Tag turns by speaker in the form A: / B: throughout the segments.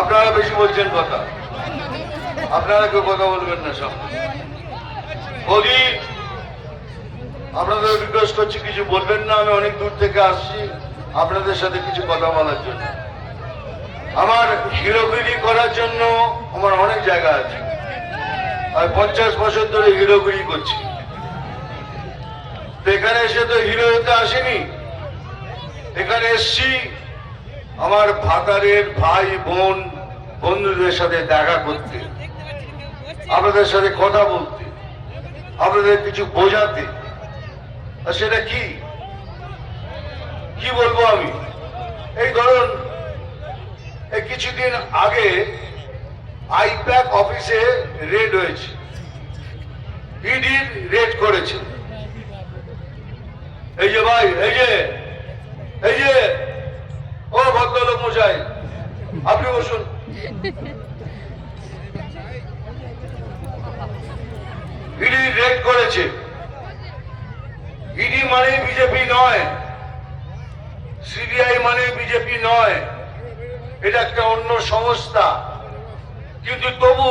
A: আপনারা বেশি বলছেন কথা, আপনারা কেউ কথা বলবেন না। সব বলি, আপনাদের রিকোয়েস্ট করছি কিছু বলবেন না। আমি অনেক দূর থেকে আসছি আপনাদের সাথে কিছু কথা বলার জন্য। আমার হিরোগিরি করার জন্য আমার অনেক জায়গা আছে। আমি 50 বছর ধরে হিরোগিরি করছি। তো এখানে এসে তো হিরো হতে আসেনি, এখানে এসছি আমার ভাতারের ভাই বোন বন্ধুদের সাথে দেখা করতে, আপনাদের সাথে কথা বলতে, আপনাদের কিছু বোঝাতে। আর সেটা কি কি বলবো আমি? এই ধরুন, এই কিছুদিন আগে আইপ্যাক অফিসে রেড হয়েছে, ইডির রেড করেছে। এই যে ভাই, এই যে ও ভদ্রলোক মশাই, আপনি বসুন। ইডি রেড করেছে। ইডি মানে বিজেপি নয়, সিবিআই মানে বিজেপি নয়, এটা একটা অন্য সংস্থা। কিন্তু তবু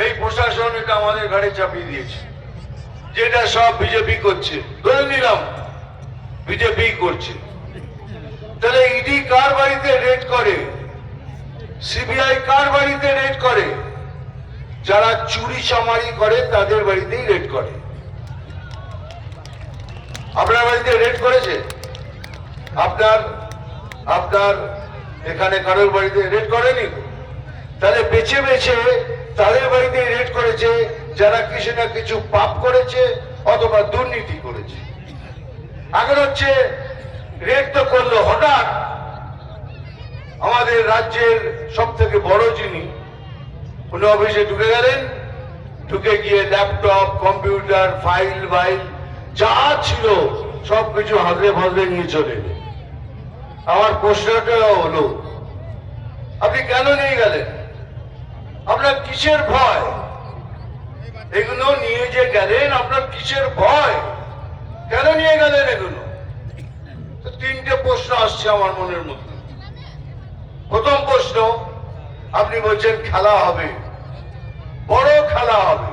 A: এই প্রশাসন এটা আমাদের ঘাড়ে চাপিয়ে দিয়েছে, যেটা সব বিজেপি করছে। ধরে নিলাম বিজেপি করছে, তাহলে ইডি কার বাড়িতে রেড করে, সিবিআই কার বাড়িতে রেড করে? যারা চুরি চামারি করে তাদের বাড়িতেই রেড করে। আপনার বাড়িতে রেড করেছে? আপনার এখানে কারোর বাড়িতে রেড করেনি? তাহলে বেছে বেছে তাদের বাড়িতে রেড করেছে যারা কিছু না কিছু পাপ করেছে অথবা দুর্নীতি করেছে। এখন হচ্ছে রেড তো করলো হঠাৎ। আমাদের রাজ্যের সব থেকে বড় যিনি, উনি অফিসে ঢুকে গেলেন, ঢুকে গিয়ে ল্যাপটপ, কম্পিউটার, ফাইল যা ছিল সবকিছু হাতড়ে ফাতড়ে নিয়ে চলে। আমার প্রশ্নটা হলো, আপনি কেন নিয়ে গেলেন? আপনার কিসের ভয়? এগুলো নিয়ে যে গেলেন, আপনার কিসের ভয়? কেন নিয়ে গেলেন এগুলো? তিনটে প্রশ্ন আসছে আমার মনের মধ্যে। প্রথম প্রশ্ন, আপনি বলছেন খেলা হবে, বড় খেলা হবে।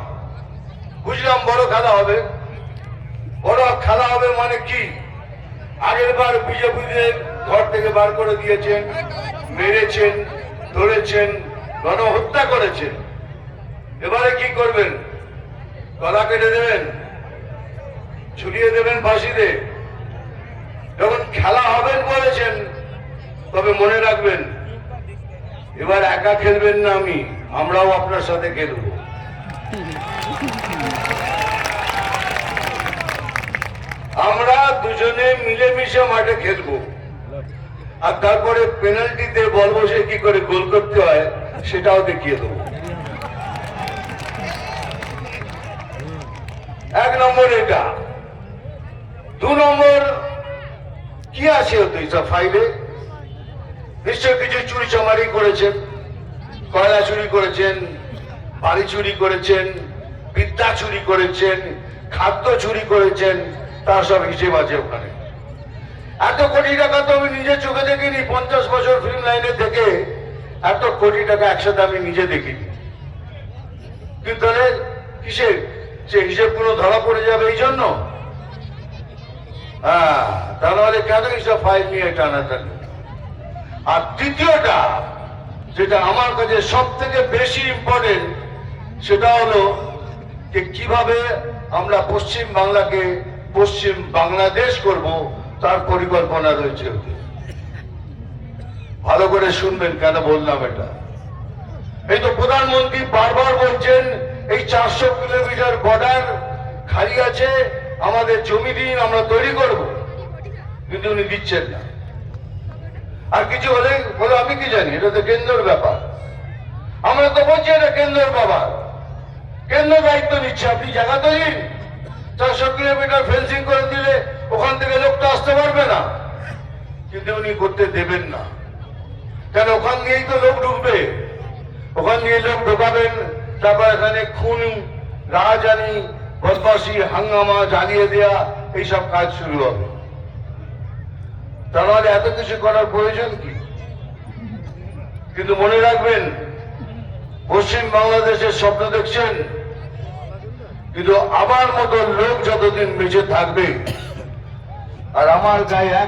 A: বুঝলাম বড় খেলা হবে। বড় খেলা হবে মানে কি? আগের বার বিজেপিদের ঘর থেকে বার করে দিয়েছেন, মেরেছেন, ধরেছেন, গণহত্যা করেছেন। এবারে কি করবেন? গলা কেটে দেবেন, ঝুলিয়ে দেবেন ফাঁসিতে। যখন খেলা হবেন বলেছেন, তবে মনে রাখবেন, এবার একা খেলবেন না, আমরাও আপনার সাথে খেলবো। আমরা দুজনে মিলেমিশে মাঠে খেলবো, আর তারপরে পেনাল্টিতে বল বসে কি করে গোল করতে হয় সেটাও দেখিয়ে দেবো। 1 নম্বর এটা। 2 নম্বর, কি আছে এইসব ফাইলে? নিশ্চয় কিছু চুরি চামারি করেছেন, কয়লা চুরি করেছেন, বাড়ি চুরি করেছেন, বিদ্যা চুরি করেছেন, খাদ্য চুরি করেছেন, তার সব হিসেব আছে ওখানে। এত কোটি টাকা তো আমি নিজে চোখে দেখিনি। 50 বছর ফিল্ম লাইনে থেকে এত কোটি টাকা একসাথে আমি নিজে দেখিনি। কিন্তু তাহলে কিসের? সে হিসেব কোনো ধরা পড়ে যাবে এই জন্য? হ্যাঁ, তাহলে কেন এইসব ফাইল নিয়ে টানাটানি? আর তৃতীয়টা, যেটা আমার কাছে সব থেকে বেশি ইম্পর্টেন্ট, সেটা হলো যে কিভাবে আমরা পশ্চিম বাংলাকে পশ্চিম বাংলাদেশ করব, তার পরিকল্পনা রয়েছে। ভালো করে শুনবেন কেন বললাম এটা। এই তো প্রধানমন্ত্রী বারবার বলছেন এই 400 কিলোমিটার বর্ডার খালি আছে, আমাদের জমি দিন, আমরা তৈরি করব, কিন্তু উনি দিচ্ছেন না। আর কিছু হলে বলে আমি কি জানি, এটা তো কেন্দ্রের ব্যাপার। আমরা তো বলছি এটা কেন্দ্রের ব্যাপার, কেন্দ্র দায়িত্ব নিচ্ছে। আপনি জায়গা তো দিন, 400 কিলোমিটার ফেন্সিং করে দিলে ওখান থেকে লোকটা আসতে পারবে না, কিন্তু উনি করতে দেবেন না। কেন? ওখান দিয়েই তো লোক ঢুকবে, ওখান দিয়ে লোক ঢোকাবেন, তারপর এখানে খুন, রাহাজানি, বদমাশি, হাঙ্গামা, জ্বালিয়ে দেয়া, এইসব কাজ শুরু হবে। তাহলে এত কিছু করার প্রয়োজন কি? কিন্তু মনে রাখবেন, পশ্চিম বাংলাদেশের স্বপ্ন দেখছেন, কিন্তু আমার মতো লোক যতদিন বেঁচে থাকবে আর আমার গায়ে এক